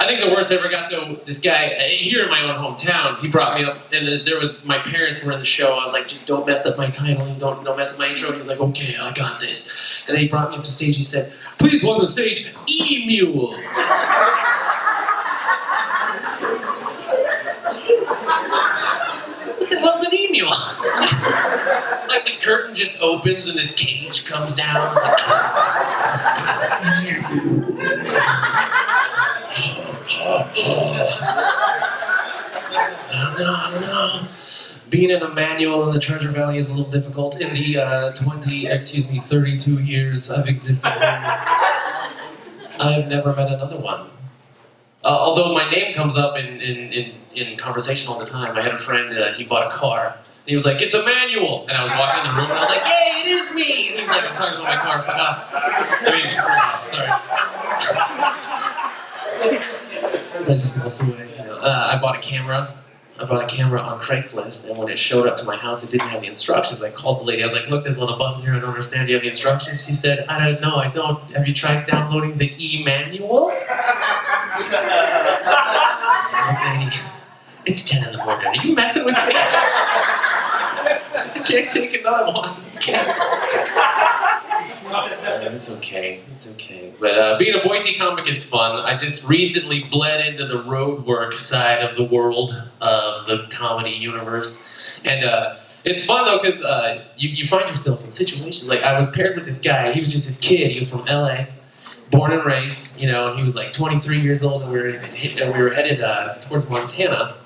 think the worst I ever got though, this guy here in my own hometown, he brought me up, and there was my parents were in the show. I was like, just don't mess up my titling, don't mess up my intro. And he was like, okay, I got this. And then he brought me up to stage. He said, please welcome to stage, E-Mule. What the hell's an E-Mule? Like the curtain just opens and this cage comes down. I don't know. Being an Emmanuel in the Treasure Valley is a little difficult. In the 32 years I've existed here, I've never met another one. Although my name comes up in conversation all the time. I had a friend, he bought a car. And he was like, it's Emmanuel! And I was walking in the room and I was like, yay, it is me! And he was like, I'm talking about my car, fuck off. Sorry. I just passed away. You know. I bought a camera on Craigslist, and when it showed up to my house, it didn't have the instructions. I called the lady. I was like, look, there's little buttons here. I don't understand. Do you have the instructions? She said, I don't know. I don't. Have you tried downloading the e-manual? Lady, it's 10 in the morning. Are you messing with me? I can't take another one. It's okay. It's okay. But being a Boise comic is fun. I just recently bled into the road work side of the world of the comedy universe. And it's fun, though, because you find yourself in situations. Like, I was paired with this guy. He was just this kid. He was from LA, born and raised, you know, and he was like 23 years old, and we were headed towards Montana.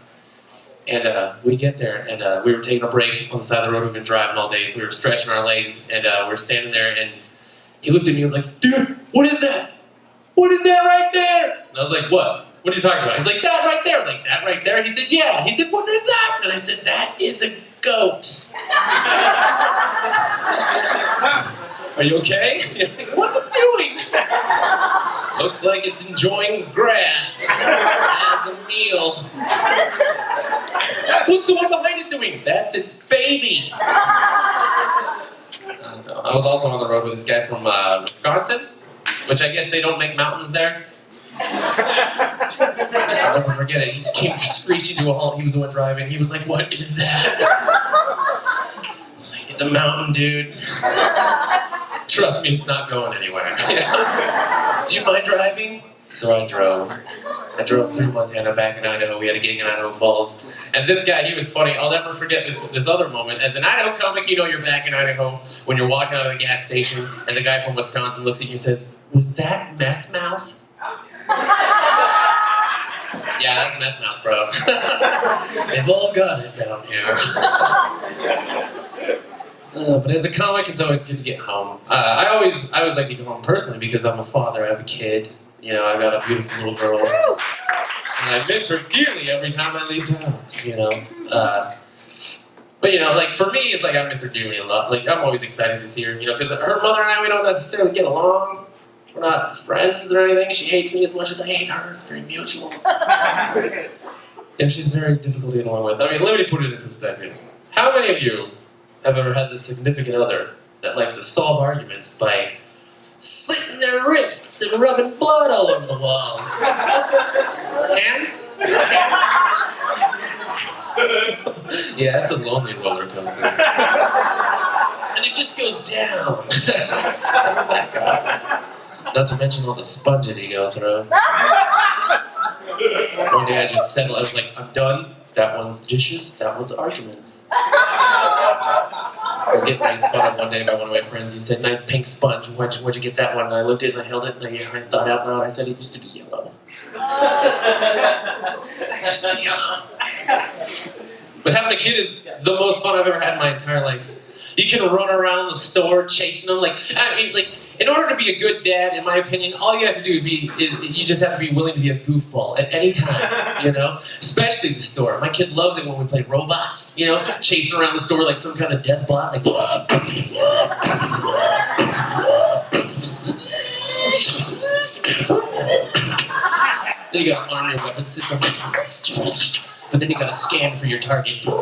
And we get there, and we were taking a break on the side of the road. We've been driving all day, so we were stretching our legs, and we were standing there, and he looked at me and was like, dude, what is that? What is that right there? And I was like, what? What are you talking about? He's like, that right there. I was like, that right there? He said, yeah. He said, what is that? And I said, that is a goat. Are you okay? What's it doing? Looks like it's enjoying grass as a meal. What's the one behind it doing? That's its baby. I don't know. I was also on the road with this guy from Wisconsin, which I guess they don't make mountains there. I'll never forget it. He came screeching to a halt. He was the one driving. He was like, what is that? I was like, it's a mountain, dude. Trust me, it's not going anywhere. Do you mind driving? So I drove. I drove through Montana, back in Idaho. We had a gig in Idaho Falls. And this guy, he was funny. I'll never forget this other moment. As an Idaho comic, you know you're back in Idaho when you're walking out of the gas station and the guy from Wisconsin looks at you and says, was that meth mouth? Yeah, that's meth mouth, bro. They've all got it down here. But as a comic, it's always good to get home. I always like to go home personally because I'm a father. I have a kid. You know, I've got a beautiful little girl. And I miss her dearly every time I leave town, you know. But, you know, like, for me, it's like I miss her dearly a lot. Like, I'm always excited to see her, you know, because her mother and I, we don't necessarily get along. We're not friends or anything. She hates me as much as I hate her. It's very mutual. Yeah, she's very difficult to get along with. I mean, let me put it in perspective. How many of you have ever had this significant other that likes to solve arguments by slitting their wrists and rubbing blood all over the walls? Hands? Yeah, that's a lonely roller coaster. And it just goes down. Not to mention all the sponges you go through. One day I just settled, I was like, I'm done. That one's dishes, that one's arguments. I was getting made fun of one day by one of my friends. He said, nice pink sponge. Where'd you get that one? And I looked at it and I held it and I thought out loud. I said, it used to be yellow. It used to be yellow. But having a kid is the most fun I've ever had in my entire life. You can run around the store chasing them. In order to be a good dad, in my opinion, all you have to do you just have to be willing to be a goofball at any time, you know? Especially the store. My kid loves it when we play robots, you know? Chasing around the store like some kind of death bot, like... Then you gotta arm your weapon system. But then you gotta scan for your target. And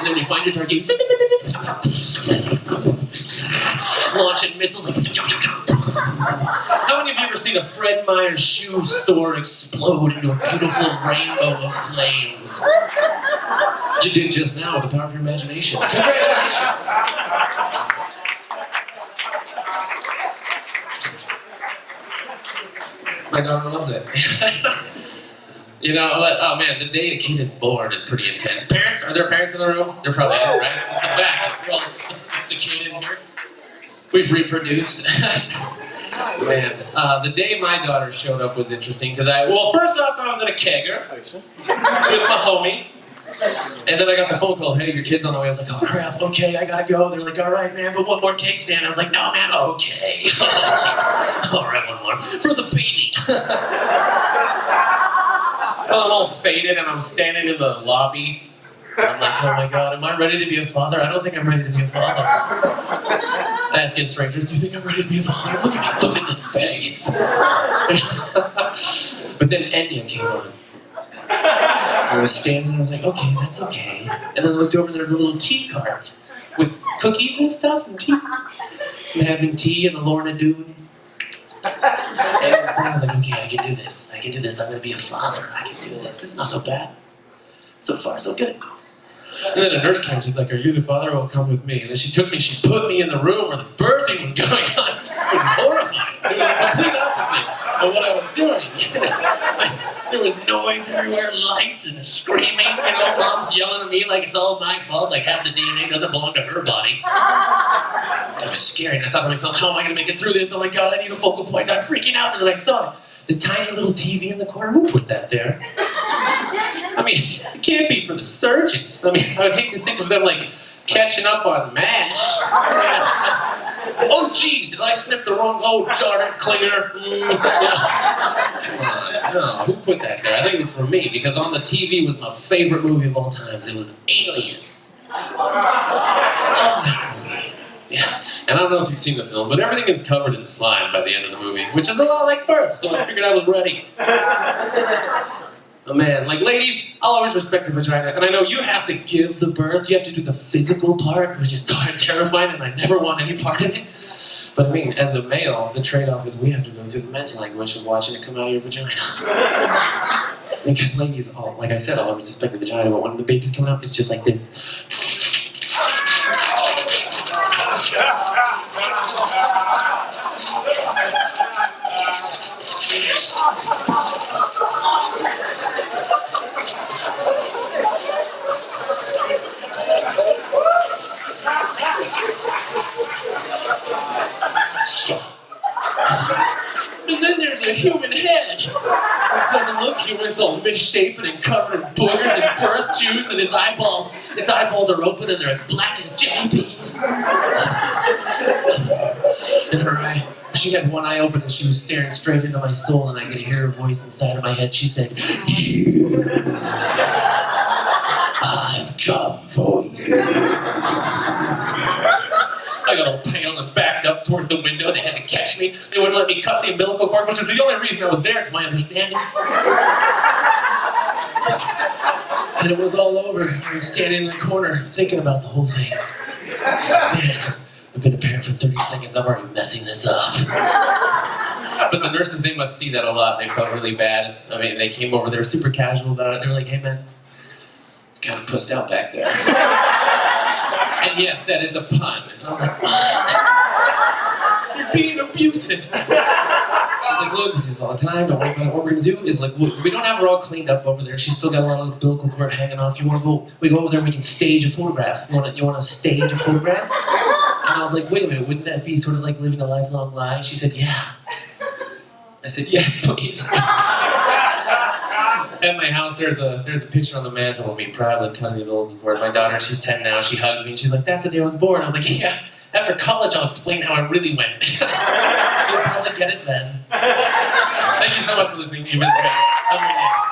then when you find your target, launching missiles. How many of you ever seen the Fred Meyer shoe store explode into a beautiful rainbow of flames. You did just now with the power of your imagination. Congratulations! My daughter loves it. You know, oh man, the day a kid is born is pretty intense. Parents, are there parents in the room? There probably is, right? It's the back. We're all sophisticated in here. We've reproduced. Man, the day my daughter showed up was interesting because first off, I was at a kegger with my homies. And then I got the phone call, hey, your kid's on the way. I was like, oh crap, okay, I gotta go. They're like, all right, man, but one more cake stand. I was like, no, man, okay. All right, one more. For the baby. I'm a little faded and I'm standing in the lobby. And I'm like, oh my God, am I ready to be a father? I don't think I'm ready to be a father. Asking strangers, do you think I'm ready to be a father? Look at me, look at this face. But then Enya came on. I was standing and I was like, okay, that's okay. And then I looked over and there was a little tea cart with cookies and stuff and tea. And having tea and a Lorna Doone. And I was like, okay, I can do this. I can do this. I'm going to be a father. I can do this. This is not so bad. So far, so good. And then a nurse came. She's like, are you the father? Well, come with me. And then she took me. She put me in the room where the birthing was going on. It was horrifying. It was the complete opposite of what I was doing. There was noise everywhere, lights and screaming. You know, mom's yelling at me like it's all my fault. Like half the DNA doesn't belong to her body. That was scary. And I thought to myself, how am I going to make it through this? Oh my God, I need a focal point. I'm freaking out. And then I saw the tiny little TV in the corner. Who put that there? I mean, it can't be for the surgeons. I mean, I would hate to think of them like catching up on MASH. Oh, geez, did I snip the wrong? Oh, darn it, Klinger. Come on, no, who put that there? I think it was for me because on the TV was my favorite movie of all times. It was Aliens. Yeah, and I don't know if you've seen the film, but everything is covered in slime by the end of the movie, which is a lot like birth, so I figured I was ready. Oh man, like ladies, I'll always respect the vagina, and I know you have to give the birth, you have to do the physical part, which is terrifying, and I never want any part of it. But I mean, as a male, the trade-off is we have to go through the mental anguish of watching it come out of your vagina. Because ladies, like I said, I'll always respect the vagina, but when the baby's coming out, it's just like this. And then there's a human head. It doesn't look human, it's all misshapen and covered in boogers and birth juice, and its eyeballs are open and they're as black as jelly beans. And her eye, she had one eye open and she was staring straight into my soul, and I could hear her voice inside of my head. She said, I've come for you. I got all pale and backed up towards the window. They had to catch me. They wouldn't let me cut the umbilical cord, which is the only reason I was there, to my understanding. And it was all over. I was standing in the corner thinking about the whole thing. I was like, man, I've been a parent for 30 seconds. I'm already messing this up. But the nurses, they must see that a lot. They felt really bad. I mean, they came over. They were super casual about it. They were like, hey, man, it's kind of pussed out back there. And yes, that is a pun. And I was like, what? You're being abusive. She's like, look, this is all the time. Don't worry about it. What we're going to do is, like, we don't have her all cleaned up over there. She's still got a lot of umbilical cord hanging off. You want to go, we go over there and we can stage a photograph. You want to stage a photograph? And I was like, wait a minute, wouldn't that be sort of like living a lifelong lie? She said, yeah. I said, yes, please. At my house, there's a picture on the mantle of me proudly cutting the umbilical cord. My daughter, she's 10 now, she hugs me and she's like, that's the day I was born. I was like, yeah, after college I'll explain how it really went. You'll probably get it then. Thank you so much for listening. You've been great. Have a good day.